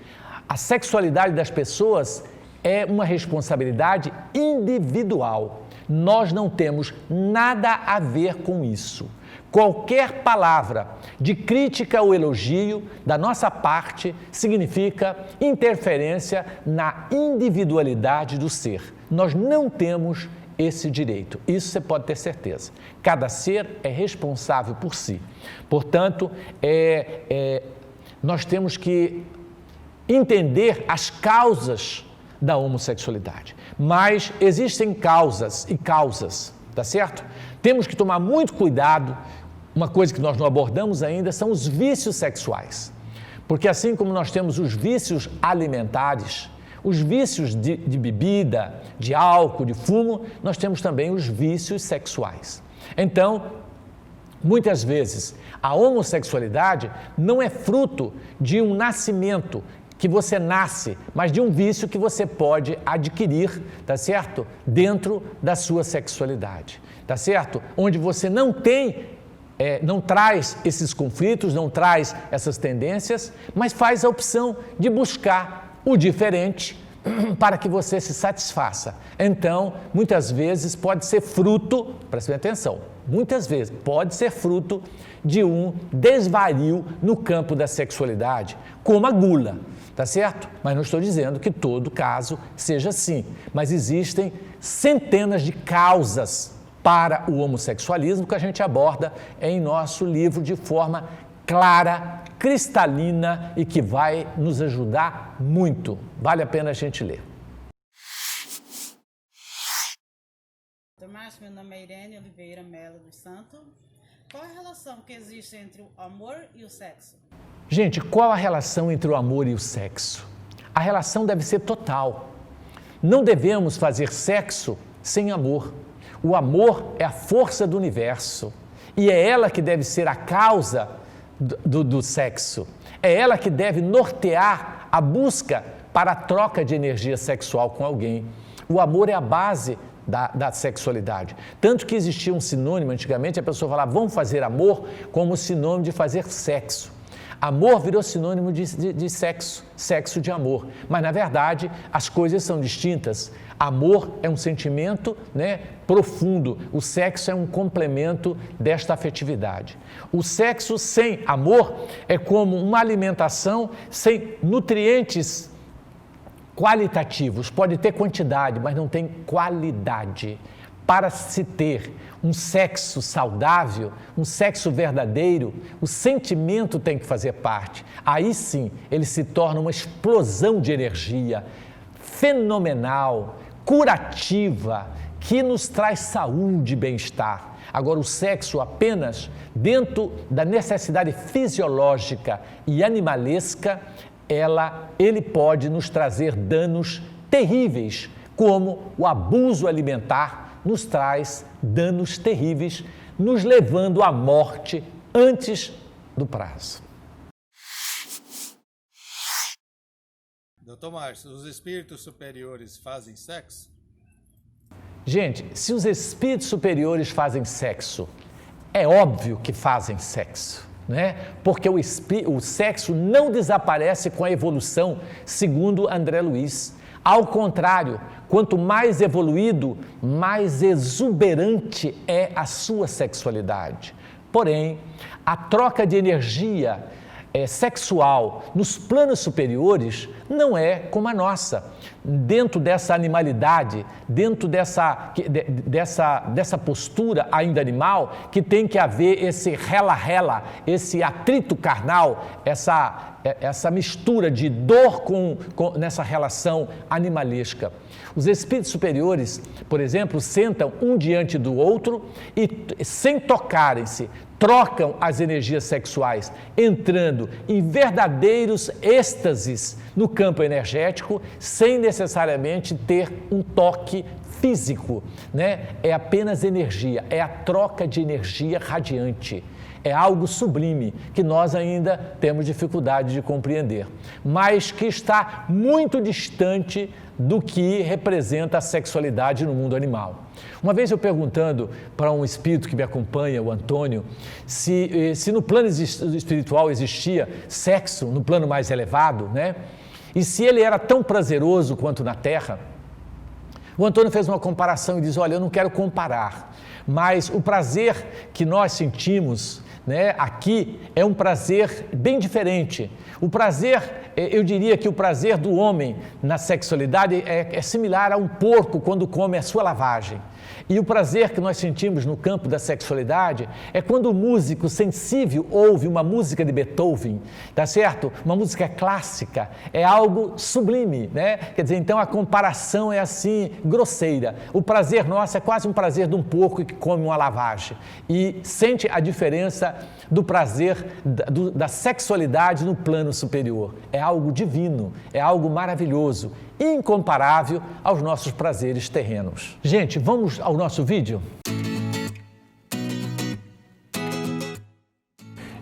A sexualidade das pessoas é uma responsabilidade individual. Nós não temos nada a ver com isso. Qualquer palavra de crítica ou elogio da nossa parte significa interferência na individualidade do ser. Nós não temos esse direito. Isso você pode ter certeza. Cada ser é responsável por si. Portanto, nós temos que entender as causas da homossexualidade. Mas existem causas e causas, tá certo? Temos que tomar muito cuidado. Uma coisa que nós não abordamos ainda são os vícios sexuais. Porque assim como nós temos os vícios alimentares, os vícios de bebida, de álcool, de fumo, nós temos também os vícios sexuais. Então, muitas vezes, a homossexualidade não é fruto de um nascimento que você nasce, mas de um vício que você pode adquirir, tá certo? Dentro da sua sexualidade, tá certo? Onde você não traz esses conflitos, não traz essas tendências, mas faz a opção de buscar o diferente para que você se satisfaça. Então, muitas vezes pode ser fruto, preste atenção, muitas vezes pode ser fruto de um desvario no campo da sexualidade, como a gula, tá certo? Mas não estou dizendo que todo caso seja assim, mas existem centenas de causas para o homossexualismo que a gente aborda em nosso livro de forma clara, cristalina e que vai nos ajudar muito. Vale a pena a gente ler. Tomás, meu nome é Irene Oliveira Melo dos Santos. Qual a relação que existe entre o amor e o sexo? Gente, qual a relação entre o amor e o sexo? A relação deve ser total. Não devemos fazer sexo sem amor. O amor é a força do universo e é ela que deve ser a causa do sexo. É ela que deve nortear a busca para a troca de energia sexual com alguém. O amor é a base da sexualidade. Tanto que existia um sinônimo, antigamente a pessoa falava, vamos fazer amor como sinônimo de fazer sexo. Amor virou sinônimo de sexo, sexo de amor. Mas, na verdade, as coisas são distintas. Amor é um sentimento, profundo. O sexo é um complemento desta afetividade. O sexo sem amor é como uma alimentação sem nutrientes qualitativos. Pode ter quantidade, mas não tem qualidade. Para se ter um sexo saudável, um sexo verdadeiro, o sentimento tem que fazer parte. Aí sim, ele se torna uma explosão de energia fenomenal, curativa, que nos traz saúde e bem-estar. Agora, o sexo apenas dentro da necessidade fisiológica e animalesca, ele pode nos trazer danos terríveis, como o abuso alimentar nos traz danos terríveis, nos levando à morte antes do prazo. Doutor Márcio, os espíritos superiores fazem sexo? Gente, se os espíritos superiores fazem sexo, é óbvio que fazem sexo, Porque o sexo não desaparece com a evolução, segundo André Luiz. Ao contrário, quanto mais evoluído, mais exuberante é a sua sexualidade. Porém, a troca de energia sexual nos planos superiores não é como a nossa. Dentro dessa animalidade, dentro dessa postura ainda animal, que tem que haver esse rela-rela, esse atrito carnal, essa mistura de dor nessa relação animalesca. Os espíritos superiores, por exemplo, sentam um diante do outro e, sem tocarem-se, trocam as energias sexuais, entrando em verdadeiros êxtases no campo energético, sem necessariamente ter um toque físico, né? É apenas energia, é a troca de energia radiante. É algo sublime que nós ainda temos dificuldade de compreender, mas que está muito distante do que representa a sexualidade no mundo animal. Uma vez eu perguntando para um espírito que me acompanha, o Antônio, se no plano espiritual existia sexo, no plano mais elevado, né? E se ele era tão prazeroso quanto na Terra. O Antônio fez uma comparação e diz, olha, eu não quero comparar, mas o prazer que nós sentimos, né, aqui é um prazer bem diferente. O prazer, eu diria que o prazer do homem na sexualidade é similar a um porco quando come a sua lavagem. E o prazer que nós sentimos no campo da sexualidade é quando o músico sensível ouve uma música de Beethoven, tá certo? Uma música clássica, é algo sublime, né? Quer dizer, então a comparação é assim, grosseira. O prazer nosso é quase um prazer de um porco que come uma lavagem e sente a diferença do prazer da sexualidade no plano superior. É algo divino, é algo maravilhoso, incomparável aos nossos prazeres terrenos. Gente, vamos ao nosso vídeo?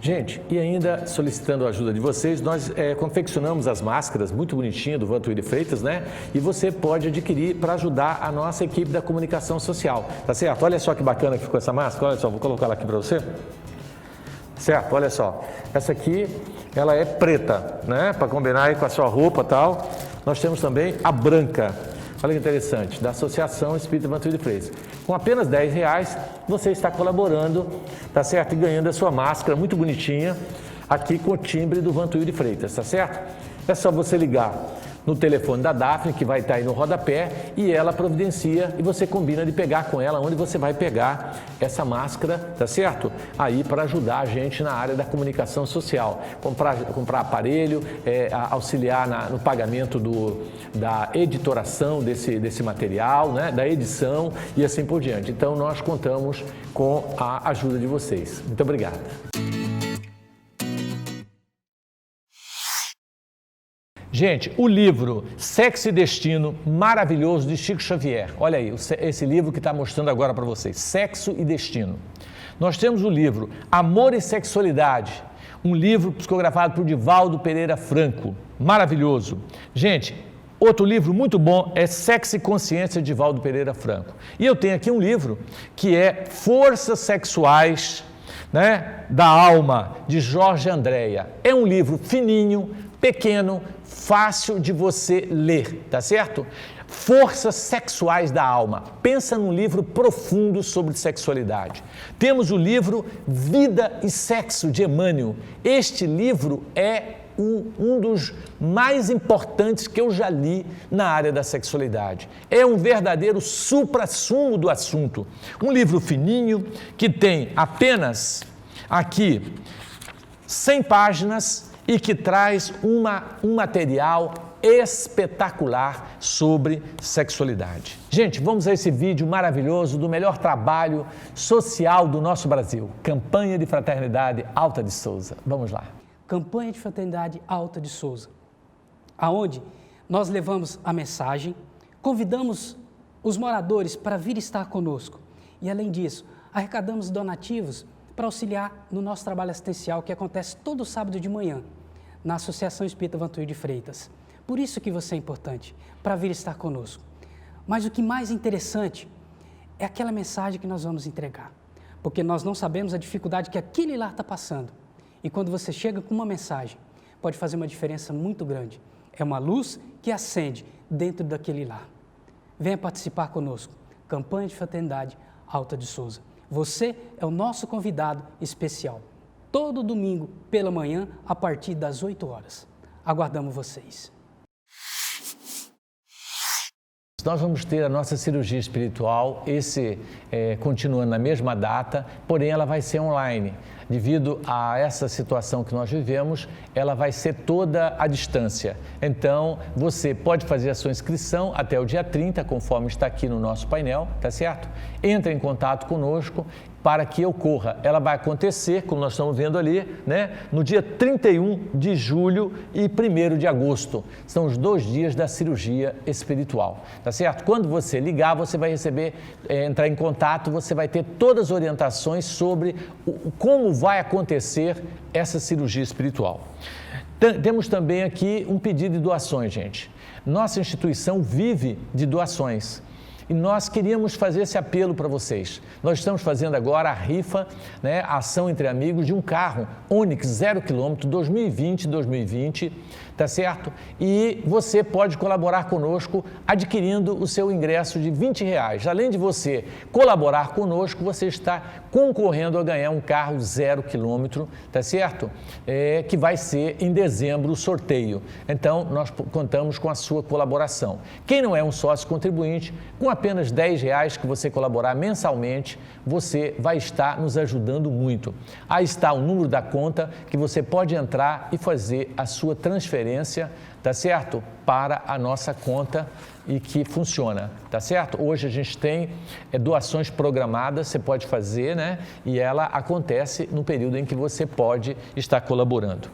Gente, e ainda solicitando a ajuda de vocês, nós confeccionamos as máscaras muito bonitinhas do Vantuíri Freitas, né? E você pode adquirir para ajudar a nossa equipe da comunicação social, tá certo? Olha só que bacana que ficou essa máscara, olha só, vou colocar ela aqui para você. Certo? Olha só, essa aqui, ela é preta, né? Para combinar aí com a sua roupa e tal. Nós temos também a branca, olha que interessante, da Associação Espírita Vantuíri Freitas. Com apenas R$10, você está colaborando, tá certo? E ganhando a sua máscara muito bonitinha, aqui com o timbre do Vantuíri Freitas, tá certo? É só você ligar no telefone da Daphne, que vai estar aí no rodapé, e ela providencia e você combina de pegar com ela onde você vai pegar essa máscara, tá certo? Aí para ajudar a gente na área da comunicação social, comprar aparelho, auxiliar no pagamento da editoração desse material, né? Da edição e assim por diante. Então nós contamos com a ajuda de vocês. Muito obrigado. Gente, o livro Sexo e Destino, maravilhoso, de Chico Xavier. Olha aí, esse livro que está mostrando agora para vocês, Sexo e Destino. Nós temos o livro Amor e Sexualidade, um livro psicografado por Divaldo Pereira Franco, maravilhoso. Gente, outro livro muito bom é Sexo e Consciência, de Divaldo Pereira Franco. E eu tenho aqui um livro que é Forças Sexuais, né, da Alma, de Jorge Andréa. É um livro fininho, pequeno, fácil de você ler, tá certo? Forças Sexuais da Alma. Pensa num livro profundo sobre sexualidade. Temos o livro Vida e Sexo, de Emmanuel. Este livro é um dos mais importantes que eu já li na área da sexualidade. É um verdadeiro supra-sumo do assunto. Um livro fininho que tem apenas aqui 100 páginas e que traz um material espetacular sobre sexualidade. Gente, vamos a esse vídeo maravilhoso do melhor trabalho social do nosso Brasil, Campanha de Fraternidade Alta de Souza. Vamos lá. Campanha de Fraternidade Alta de Souza, aonde nós levamos a mensagem, convidamos os moradores para vir estar conosco e, além disso, arrecadamos donativos para auxiliar no nosso trabalho assistencial que acontece todo sábado de manhã na Associação Espírita Vantuíri Freitas. Por isso que você é importante, para vir estar conosco. Mas o que mais interessante é aquela mensagem que nós vamos entregar, porque nós não sabemos a dificuldade que aquele lar está passando. E quando você chega com uma mensagem, pode fazer uma diferença muito grande. É uma luz que acende dentro daquele lar. Venha participar conosco. Campanha de Fraternidade Alta de Souza. Você é o nosso convidado especial. Todo domingo pela manhã, a partir das 8 horas. Aguardamos vocês. Nós vamos ter a nossa cirurgia espiritual, continuando na mesma data, porém ela vai ser online. Devido a essa situação que nós vivemos, ela vai ser toda à distância. Então, você pode fazer a sua inscrição até o dia 30, conforme está aqui no nosso painel, tá certo? Entre em contato conosco para que ocorra. Ela vai acontecer, como nós estamos vendo ali, né, no dia 31 de julho e 1º de agosto. São os 2 dias da cirurgia espiritual, tá certo? Quando você ligar, você vai receber, entrar em contato, você vai ter todas as orientações sobre como vai acontecer essa cirurgia espiritual. Temos também aqui um pedido de doações, gente. Nossa instituição vive de doações. E nós queríamos fazer esse apelo para vocês. Nós estamos fazendo agora a rifa, né, a ação entre amigos de um carro Onix 0 km 2020, tá certo? E você pode colaborar conosco adquirindo o seu ingresso de R$20. Além de você colaborar conosco, você está concorrendo a ganhar um carro 0 km, tá certo? Que vai ser em dezembro o sorteio. Então, nós contamos com a sua colaboração. Quem não é um sócio contribuinte, com apenas R$10 que você colaborar mensalmente, você vai estar nos ajudando muito. Aí está o número da conta que você pode entrar e fazer a sua transferência, tá certo? Para a nossa conta e que funciona, tá certo? Hoje a gente tem doações programadas, você pode fazer, né? E ela acontece no período em que você pode estar colaborando.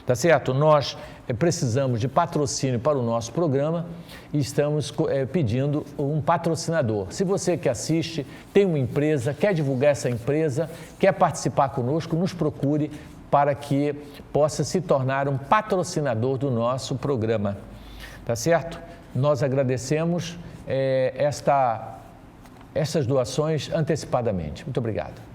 Tá certo? Nós precisamos de patrocínio para o nosso programa e estamos pedindo um patrocinador. Se você que assiste tem uma empresa, quer divulgar essa empresa, quer participar conosco, nos procure para que possa se tornar um patrocinador do nosso programa. Tá certo? Nós agradecemos essas doações antecipadamente. Muito obrigado.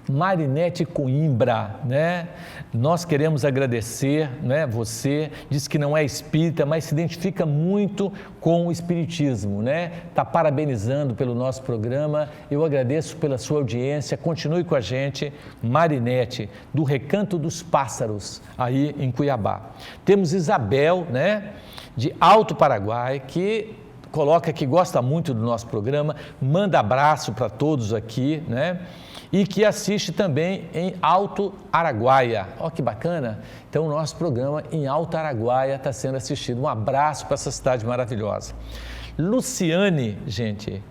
Marinete Coimbra, né? Nós queremos agradecer, né? Você diz que não é espírita, mas se identifica muito com o espiritismo, né? Está parabenizando pelo nosso programa. Eu agradeço pela sua audiência. Continue com a gente, Marinete, do Recanto dos Pássaros, aí em Cuiabá. Temos Isabel, né? De Alto Paraguai, que coloca que gosta muito do nosso programa, manda abraço para todos aqui, né? E que assiste também em Alto Araguaia. Ó, que bacana! Então, o nosso programa em Alto Araguaia está sendo assistido. Um abraço para essa cidade maravilhosa. Luciane, gente,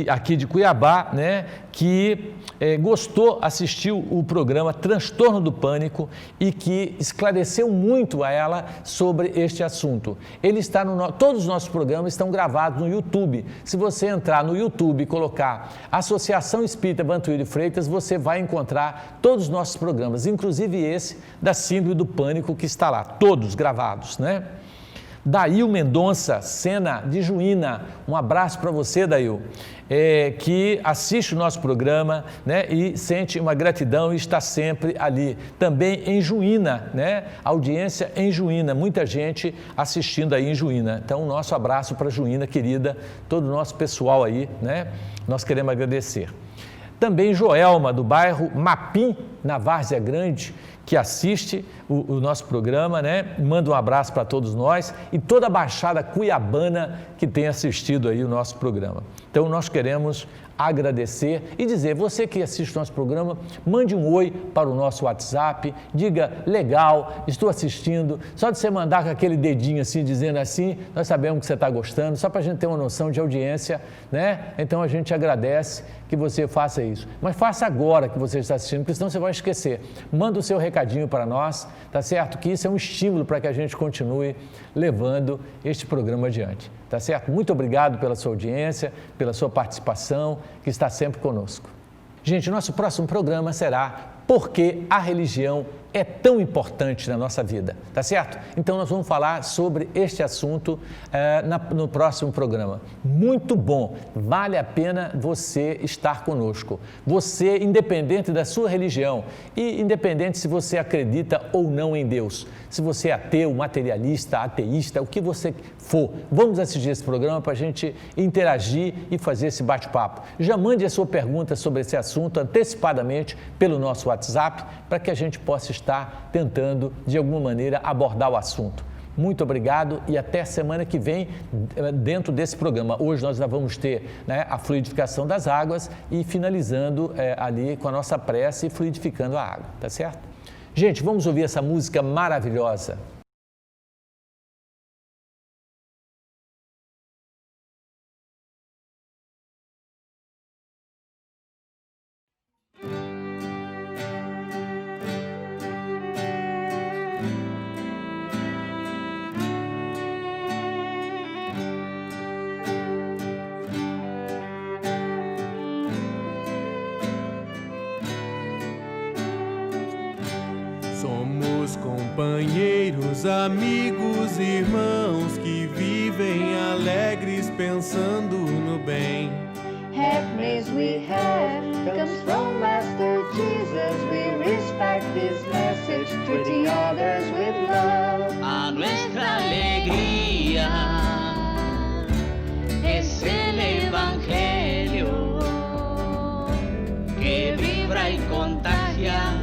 aqui de Cuiabá, né, que gostou, assistiu o programa Transtorno do Pânico e que esclareceu muito a ela sobre este assunto. Ele está todos os nossos programas estão gravados no YouTube. Se você entrar no YouTube e colocar Associação Espírita Vantuílio Freitas, você vai encontrar todos os nossos programas, inclusive esse da Síndrome do Pânico que está lá, todos gravados, né? Dail Mendonça, Sena de Juína, um abraço para você, Dail, que assiste o nosso programa, né, e sente uma gratidão e está sempre ali. Também em Juína, né, audiência em Juína, muita gente assistindo aí em Juína. Então, nosso abraço para Juína, querida, todo o nosso pessoal aí, né, nós queremos agradecer. Também Joelma, do bairro Mapim, na Várzea Grande, que assiste o nosso programa, né? Manda um abraço para todos nós e toda a Baixada Cuiabana que tem assistido aí o nosso programa. Então, nós queremos agradecer e dizer, você que assiste o nosso programa, mande um oi para o nosso WhatsApp, diga, legal, estou assistindo, só de você mandar com aquele dedinho assim, dizendo assim, nós sabemos que você está gostando, só para a gente ter uma noção de audiência, né? Então, a gente agradece que você faça isso. Mas faça agora que você está assistindo, porque senão você vai esquecer. Manda o seu recadinho para nós, tá certo? Que isso é um estímulo para que a gente continue levando este programa adiante, tá certo? Muito obrigado pela sua audiência, pela sua participação, que está sempre conosco. Gente, nosso próximo programa será Por que a religião é tão importante na nossa vida, tá certo? Então, nós vamos falar sobre este assunto no próximo programa. Muito bom, vale a pena você estar conosco. Você, independente da sua religião e independente se você acredita ou não em Deus, se você é ateu, materialista, ateísta, o que você for, vamos assistir esse programa para a gente interagir e fazer esse bate-papo. Já mande a sua pergunta sobre esse assunto antecipadamente pelo nosso WhatsApp, para que a gente possa estar tentando, de alguma maneira, abordar o assunto. Muito obrigado e até semana que vem dentro desse programa. Hoje nós já vamos ter, né, a fluidificação das águas e finalizando ali com a nossa prece e fluidificando a água, tá certo? Gente, vamos ouvir essa música maravilhosa. Somos companheiros, amigos, irmãos que vivem alegres pensando no bem. Happiness we have comes from Master Jesus. We respect His message, treating others with love. A nuestra alegría es el Evangelio que vibra y contagia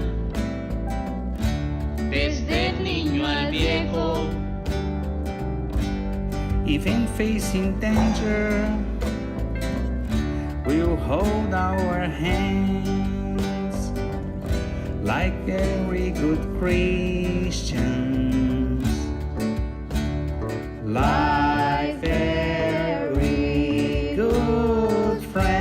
desde el niño al viejo. Even facing danger, we'll hold our hands like every good Christian, like very good friends.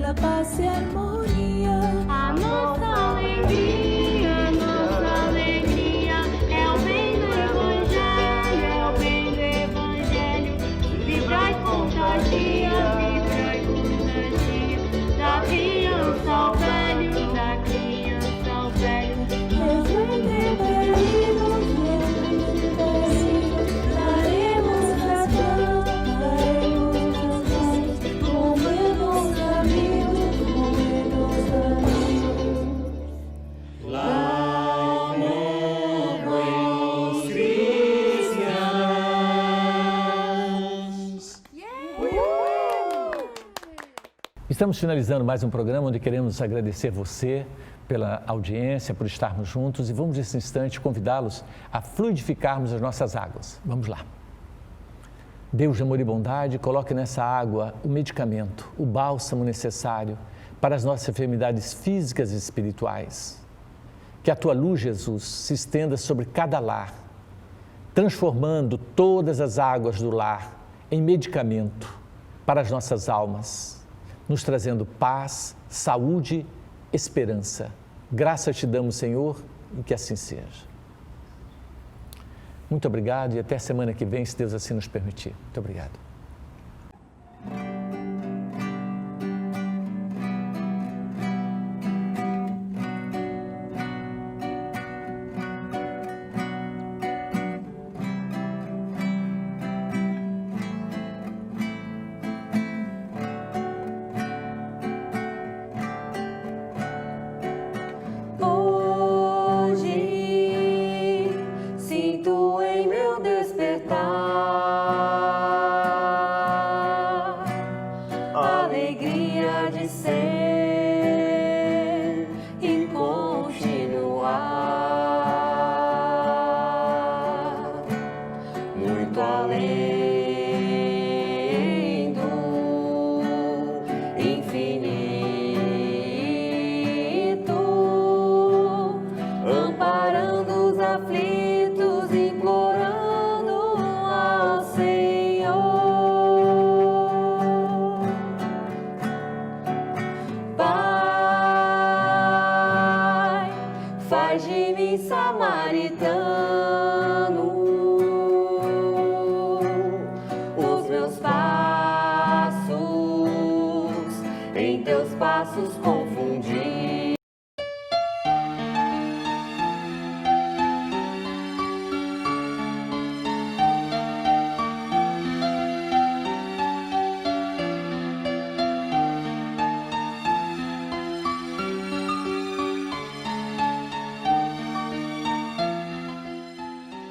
La paz y armonía. A nossa alegria é o bem do Evangelho, é o bem do Evangelho. Vibra e contagia, da criança ao velho, da criança ao velho. Daremos razão, como meus amigos. Estamos finalizando mais um programa onde queremos agradecer você pela audiência, por estarmos juntos e vamos nesse instante convidá-los a fluidificarmos as nossas águas. Vamos lá. Deus de amor e bondade, coloque nessa água o medicamento, o bálsamo necessário para as nossas enfermidades físicas e espirituais. Que a Tua luz, Jesus, se estenda sobre cada lar, transformando todas as águas do lar em medicamento para as nossas almas, nos trazendo paz, saúde, esperança. Graças te damos, Senhor, e que assim seja. Muito obrigado e até a semana que vem, se Deus assim nos permitir. Muito obrigado. Em teus passos